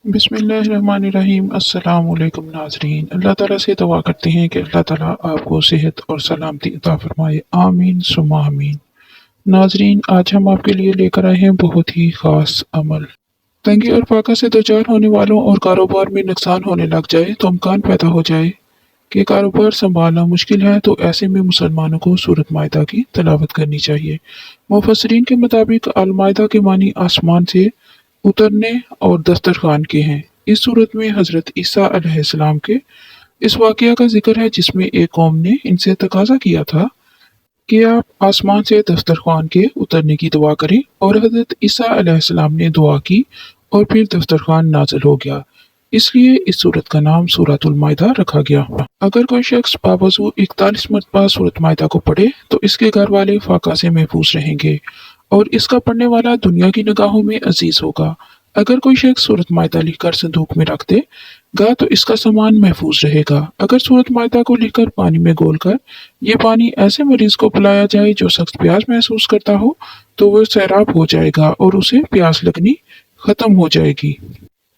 बिस्मिल्लाहिर्रहमानिर्रहीम। अस्सलाम वालेकुम नाजरीन। अल्लाह ताला से दुआ करते हैं कि अल्लाह ताला आपको सेहत और सलामती अता फरमाए। आमीन सुम्मा आमीन। नाजरीन, आज हम आपके लिए लेकर आए हैं बहुत ही खास अमल। तंगी और फाका से दो चार होने वालों और कारोबार में नुकसान होने लग जाए तो अमकान पैदा हो जाए कि कारोबार संभालना मुश्किल है, तो ऐसे में मुसलमानों को सूरत मायदा की तिलावत करनी चाहिए। मुफस्सिरीन के मुताबिक अल मायदा के मानी आसमान से उतरने और दस्तरखान के हैं। इस सूरत में हजरत ईसा अलैहिस्सलाम के इस वाकया का जिक्र है जिसमें एक कौम ने इनसे तकाजा किया था कि आप आसमान से दस्तरखान के उतरने की दुआ करें, और हजरत ईसा अलैहिस्सलाम ने दुआ की और फिर दस्तरखान नाज़िल हो गया। इसलिए इस सूरत का नाम सूरतुल माइदा रखा गया। अगर कोई शख्स बावजूद 41 मरतबा सूरत माइदा को पढ़े तो इसके घर वाले फाका से महफूज रहेंगे और इसका पढ़ने वाला दुनिया की निगाहों में अजीज होगा। अगर कोई शख्स सूरत माइदा लिखकर संदूक में रख देगा तो इसका सामान महफूज रहेगा। अगर सूरत माइदा को लिखकर पानी में घोलकर ये पानी ऐसे मरीज को पिलाया जाए जो सख्त प्यास महसूस करता हो तो वह सैराब हो जाएगा और उसे प्यास लगनी खत्म हो जाएगी।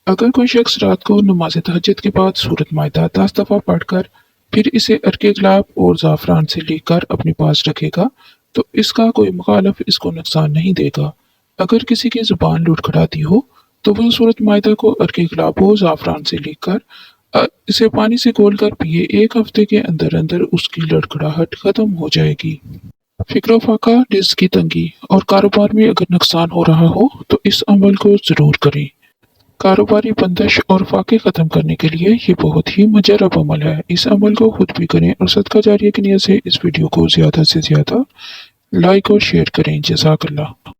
अगर कोई शख्स रात को नमाज तहज्जुद के बाद सूरत माइदा 10 दफ़ा पढ़कर फिर इसे अर्के गुलाब और ज़ाफ़रान से लिखकर अपने पास रखेगा तो इसका कोई मुखालिफ इसको नुकसान नहीं देगा। अगर किसी की ज़ुबान लुड़खड़ाती हो तो वह सूरत माइदा को अर्के गुलाब और ज़ाफ़रान से लिखकर इसे पानी से घोलकर पिए। 1 हफ्ते के अंदर अंदर उसकी लड़खड़ाहट खत्म हो जाएगी। फिक्र फाका, रिज़्क़ की तंगी और कारोबार में अगर नुकसान हो रहा हो तो इस अमल को ज़रूर करें। कारोबारी बंदिश और फाके ख़त्म करने के लिए ये बहुत ही मुजर्रब अमल है। इस अमल को खुद भी करें और सदका जारिया की नियत से इस वीडियो को ज़्यादा से ज़्यादा लाइक और शेयर करें। जज़ाकल्लाह।